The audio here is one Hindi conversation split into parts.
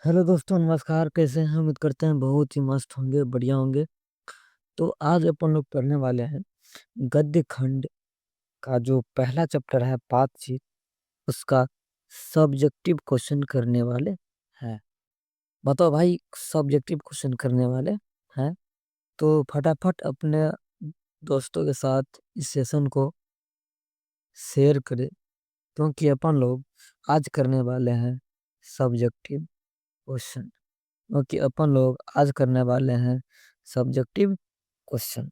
हेलो दोस्तों, नमस्कार। कैसे हैं? उम्मीद करते हैं बहुत ही मस्त होंगे, बढ़िया होंगे। तो आज अपन लोग पढ़ने वाले हैं गद्य खंड का जो पहला चैप्टर है बातचीत, उसका सब्जेक्टिव क्वेश्चन करने वाले हैं। बताओ भाई, सब्जेक्टिव क्वेश्चन करने वाले हैं तो फटाफट अपने दोस्तों के साथ इस सेशन को शेयर करें, क्योंकि अपन लोग आज करने वाले हैं सब्जेक्टिव क्वेश्चन। क्योंकि अपन लोग आज करने वाले हैं सब्जेक्टिव क्वेश्चन,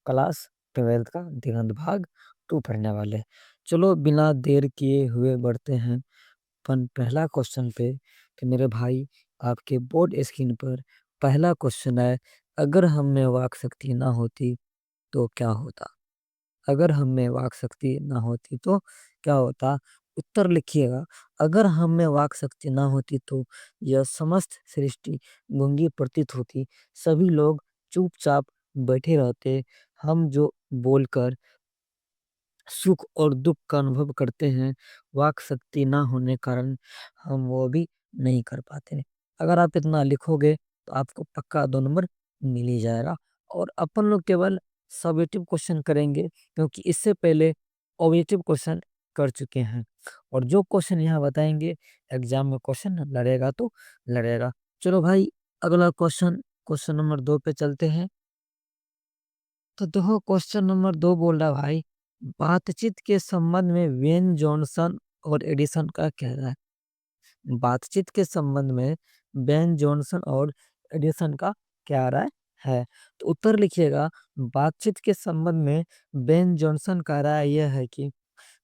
क्लास 12th का दिगंत भाग 2 पढ़ने वाले हैं। चलो बिना देर किए हुए बढ़ते हैं अपन पहला क्वेश्चन पे। कि मेरे भाई, आपके बोर्ड स्क्रीन पर पहला क्वेश्चन है, अगर हम में वाक शक्ति ना होती तो क्या होता? अगर हम में वाक शक्ति ना होती तो क्या होता? उत्तर लिखिएगा। अगर हम में वाक शक्ति ना होती तो यह समस्त सृष्टि गूंगी प्रतीत होती, सभी लोग चुपचाप बैठे रहते। हम जो बोलकर सुख और दुख का अनुभव करते हैं, वाक शक्ति ना होने कारण हम वो भी नहीं कर पाते। अगर आप इतना लिखोगे तो आपको पक्का 2 नंबर मिल ही जाएगा। और अपन लोग केवल सब्जेक्टिव क्वेश्चन करेंगे, क्योंकि इससे पहले ऑब्जेक्टिव क्वेश्चन कर चुके हैं। और जो क्वेश्चन यहाँ बताएंगे, एग्जाम में क्वेश्चन लड़ेगा तो लड़ेगा। चलो भाई, अगला क्वेश्चन, क्वेश्चन नंबर 2 पे चलते हैं। तो देखो, क्वेश्चन नंबर 2 बोल रहा है भाई, बातचीत के संबंध में वेन जॉनसन और एडिसन का कहना है। बातचीत के संबंध में बेन जॉनसन और एडिसन का क्या राय है? तो उत्तर लिखिएगा। बातचीत के संबंध में बेन जॉनसन का राय यह है कि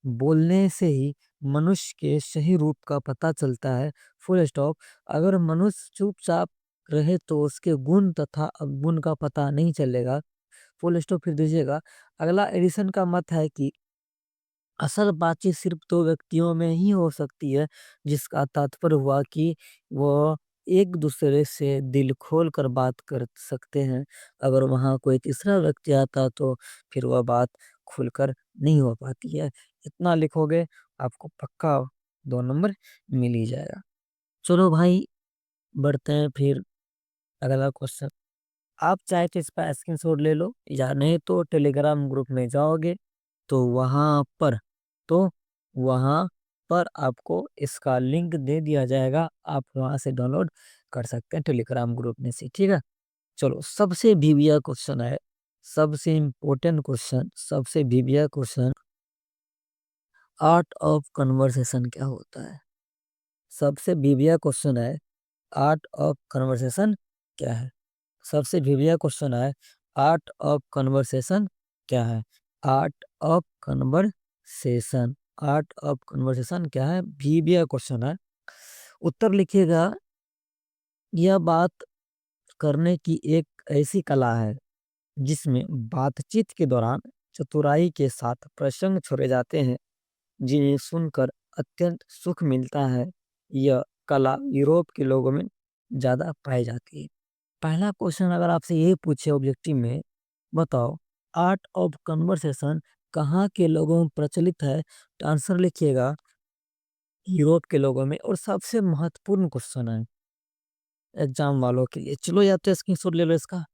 बोलने से ही मनुष्य के सही रूप का पता चलता है। Full stop. अगर मनुष्य चुपचाप रहे तो उसके गुण तथा अवगुण का पता नहीं चलेगा। फुल स्टॉप फिर दीजिएगा। अगला एडिसन का मत है कि असल बातचीत सिर्फ 2 व्यक्तियों में ही हो सकती है, जिसका तात्पर्य हुआ कि वो एक दूसरे से दिल खोल कर बात कर सकते हैं। अगर वहाँ कोई तीसरा व्यक्ति आता तो फिर वह बात खुलकर नहीं हो पाती है। इतना लिखोगे, आपको पक्का 2 नंबर मिल ही जाएगा। चलो भाई, बढ़ते हैं फिर अगला क्वेश्चन। आप चाहे तो इसका स्क्रीनशॉट ले लो, या नहीं तो टेलीग्राम ग्रुप में जाओगे तो तो वहाँ पर आपको इसका लिंक दे दिया जाएगा। आप वहाँ से डाउनलोड कर सकते हैं टेलीग्राम ग्रुप में से, ठीक है। चलो, सबसे भीविया क्वेश्चन है, सबसे इम्पोर्टेंट क्वेश्चन, सबसे भीविया क्वेश्चन, आर्ट ऑफ कन्वर्सेशन क्या होता है? सबसे भीविया क्वेश्चन है, आर्ट ऑफ कन्वर्सेशन क्या है? सबसे भीविया क्वेश्चन है, आर्ट ऑफ कन्वर्सेशन क्या है? Art of conversation, art of conversation क्या है? भीविया क्वेश्चन है। उत्तर लिखिएगा। यह बात करने की एक ऐसी कला है जिसमें बातचीत के दौरान चतुराई के साथ प्रसंग छोड़े जाते हैं, जिन्हें सुनकर अत्यंत सुख मिलता है। यह कला यूरोप के लोगों में ज्यादा पाई जाती है। पहला क्वेश्चन अगर आपसे ये पूछे ऑब्जेक्टिव में, बताओ आर्ट ऑफ कन्वर्सेशन कहाँ के लोगों में प्रचलित है, तो आंसर लिखिएगा यूरोप के लोगों में। और सबसे महत्वपूर्ण क्वेश्चन है एग्जाम वालों के लिए। चलो, या तो स्क्रीनशॉट ले लो इसका।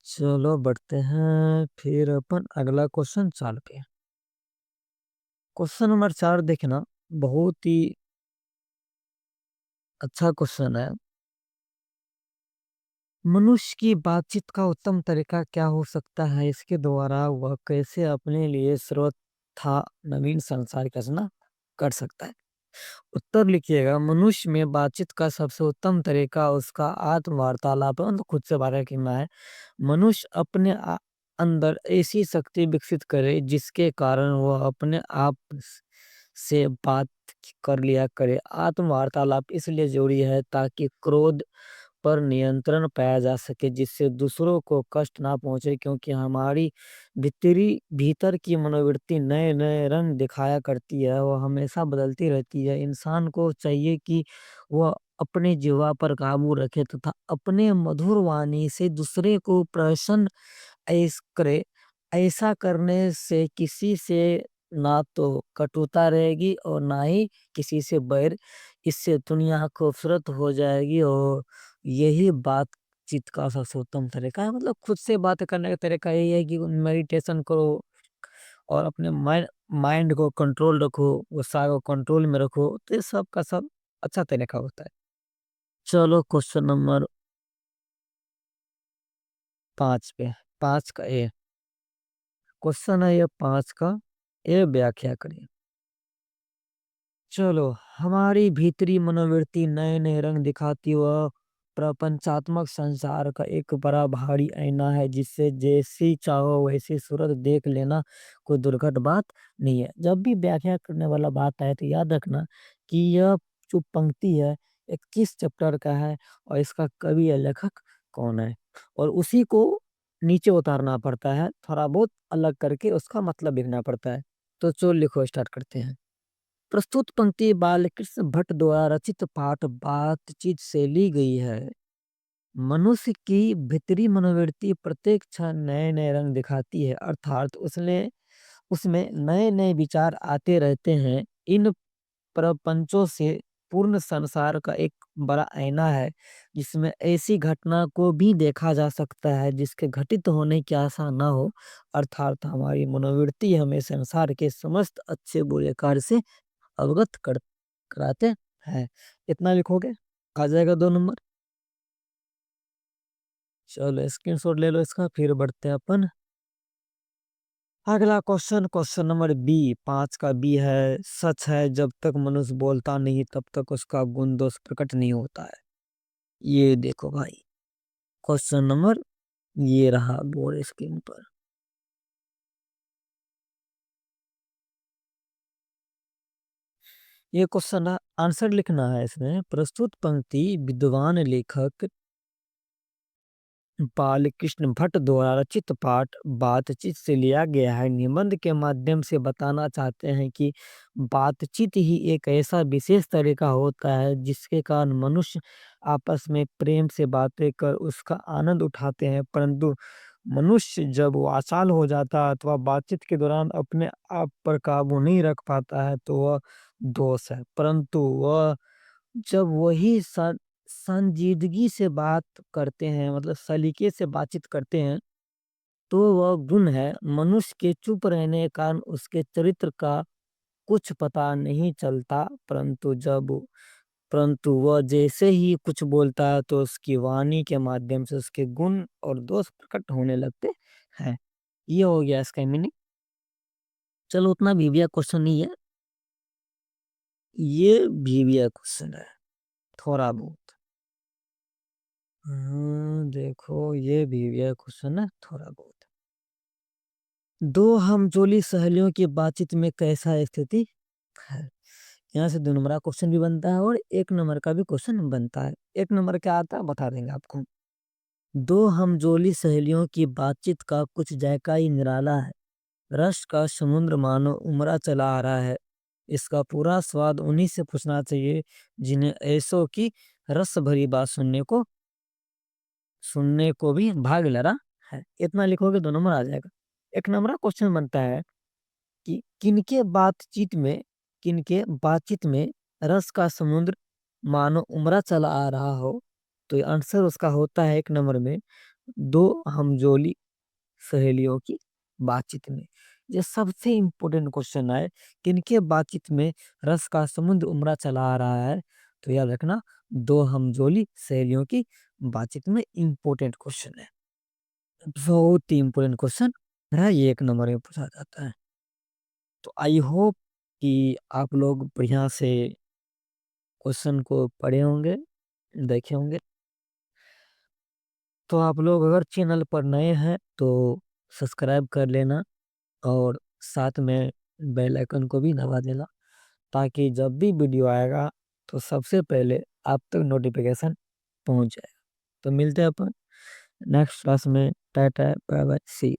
चलो बढ़ते हैं फिर अपन अगला क्वेश्चन 4 पे। क्वेश्चन नंबर 4 देखना, बहुत ही अच्छा क्वेश्चन है। मनुष्य की बातचीत का उत्तम तरीका क्या हो सकता है? इसके द्वारा वह कैसे अपने लिए सर्वथा नवीन संसार की रचना कर सकता है? उत्तर लिखिएगा। मनुष्य में बातचीत का सबसे उत्तम तरीका उसका आत्म वार्तालाप है, मतलब खुद से बात करना है। मनुष्य अपने अंदर ऐसी शक्ति विकसित करे जिसके कारण वह अपने आप से बात कर लिया करे। आत्म वार्तालाप इसलिए जरूरी है ताकि क्रोध पर नियंत्रण पाया जा सके, जिससे दूसरों को कष्ट ना पहुंचे, क्योंकि हमारी भीतर की मनोवृत्ति नए नए रंग दिखाया करती है, वो हमेशा बदलती रहती है। इंसान को चाहिए कि वह अपने जीवा पर काबू रखे तथा अपने मधुर वाणी से दूसरे को प्रसन्न ऐस करे। ऐसा करने से किसी से ना तो कटुता रहेगी और ना ही किसी से बैर। इससे दुनिया खूबसूरत हो जाएगी और यही बातचीत का सबसे उत्तम तरीका है। मतलब खुद से बात करने का तरीका यही है कि मेडिटेशन करो और अपने माइंड माइंड को कंट्रोल रखो, गुस्सा को कंट्रोल में रखो, तो ये सब का सब अच्छा तरीका होता है। चलो क्वेश्चन नंबर 5 पे, 5 का ए क्वेश्चन है, ये 5 का ए व्याख्या करिए। चलो, हमारी भीतरी मनोवृत्ति नए नए रंग दिखाती हुआ प्रपंचात्मक संसार का एक बड़ा भारी आईना है, जिससे जैसी चाहो वैसी सूरत देख लेना कोई दुर्घट बात नहीं है। जब भी व्याख्या करने वाला बात आए तो याद रखना कि यह जो पंक्ति है ये किस चैप्टर का है और इसका कवि या लेखक कौन है, और उसी को नीचे उतारना पड़ता है, थोड़ा बहुत अलग करके उसका मतलब लिखना पड़ता है। तो चलो लिखो, स्टार्ट करते हैं। प्रस्तुत पंक्ति बालकृष्ण भट्ट द्वारा रचित पाठ बातचीत से ली गई है। मनुष्य की भीतरी मनोवृत्ति प्रत्येक क्षण नए नए रंग दिखाती है, अर्थात उसने उसमें नए नए विचार आते रहते हैं। इन प्रपंचों से पूर्ण संसार का एक बड़ा आईना है, जिसमें ऐसी घटना को भी देखा जा सकता है जिसके घटित होने की आशा न हो। अर्थात हमारी मनोवृत्ति हमें संसार के समस्त अच्छे बुरे कार्य से अवगत कराते हैं। इतना लिखोगे, आ जाएगा 2 नंबर। चलो स्क्रीनशॉट ले लो इसका, फिर बढ़ते हैं अपन अगला क्वेश्चन। क्वेश्चन नंबर बी, 5 का बी है, सच है जब तक मनुष्य बोलता नहीं तब तक उसका गुण दोष प्रकट नहीं होता है। ये देखो भाई, क्वेश्चन नंबर ये रहा बोर्ड स्क्रीन पर। ये क्वेश्चन आंसर लिखना है इसमें। प्रस्तुत पंक्ति विद्वान लेखक बालकृष्ण भट्ट द्वारा रचित पाठ बातचीत से लिया गया है। निबंध के माध्यम से बताना चाहते हैं कि बातचीत ही एक ऐसा विशेष तरीका होता है जिसके कारण मनुष्य आपस में प्रेम से बातें कर उसका आनंद उठाते हैं, परंतु मनुष्य जब वाचाल हो जाता है अथवा बातचीत के दौरान अपने आप पर काबू नहीं रख पाता है तो वह दोष है। परंतु वह जब वही संजीदगी से बात करते हैं, मतलब सलीके से बातचीत करते हैं, तो वह गुण है। मनुष्य के चुप रहने के कारण उसके चरित्र का कुछ पता नहीं चलता, परंतु वह जैसे ही कुछ बोलता है तो उसकी वाणी के माध्यम से उसके गुण और दोष प्रकट होने लगते हैं। ये हो गया इसका मीनिंग। चलो उतना बीबिया क्वेश्चन नहीं है, ये बीबिया क्वेश्चन है थोड़ा बहुत। देखो ये बीबिया क्वेश्चन है थोड़ा बहुत। दो हमजोली सहेलियों की बातचीत में कैसा स्थिति है। यहाँ से 2 नंबर का क्वेश्चन भी बनता है और 1 नंबर का भी क्वेश्चन बनता है। 1 नंबर क्या आता है बता देंगे आपको। दो हमजोली सहेलियों की बातचीत का कुछ जायका ही निराला है। रस का समुद्र मानो उमड़ा चला आ रहा है। इसका पूरा स्वाद उन्हीं से पूछना चाहिए जिन्हें ऐसो की रस भरी बात सुनने को भी भाग लड़ा है। इतना लिखोगे 2 नंबर आ जाएगा। 1 नंबर का क्वेश्चन बनता है कि किनके बातचीत में रस का समुद्र मानो उमड़ा चला आ रहा हो। तो ये आंसर उसका होता है 1 नंबर में, दो हमजोली सहेलियों की बातचीत में। ये सबसे इम्पोर्टेंट क्वेश्चन है, किनके बातचीत में रस का समुद्र उमड़ा चला आ रहा है। तो याद रखना, दो हमजोली सहेलियों की बातचीत में इम्पोर्टेंट क्वेश्चन है, बहुत ही इम्पोर्टेंट क्वेश्चन है, ये 1 नंबर में पूछा जाता है। तो आई होप कि आप लोग बढ़िया से क्वेश्चन को पढ़े होंगे, देखे होंगे। तो आप लोग अगर चैनल पर नए हैं तो सब्सक्राइब कर लेना और साथ में बेल आइकन को भी दबा देना, ताकि जब भी वीडियो आएगा तो सबसे पहले आप तक नोटिफिकेशन पहुंच जाएगा। तो मिलते हैं अपन नेक्स्ट क्लास में। टाटा बाय बाय सी।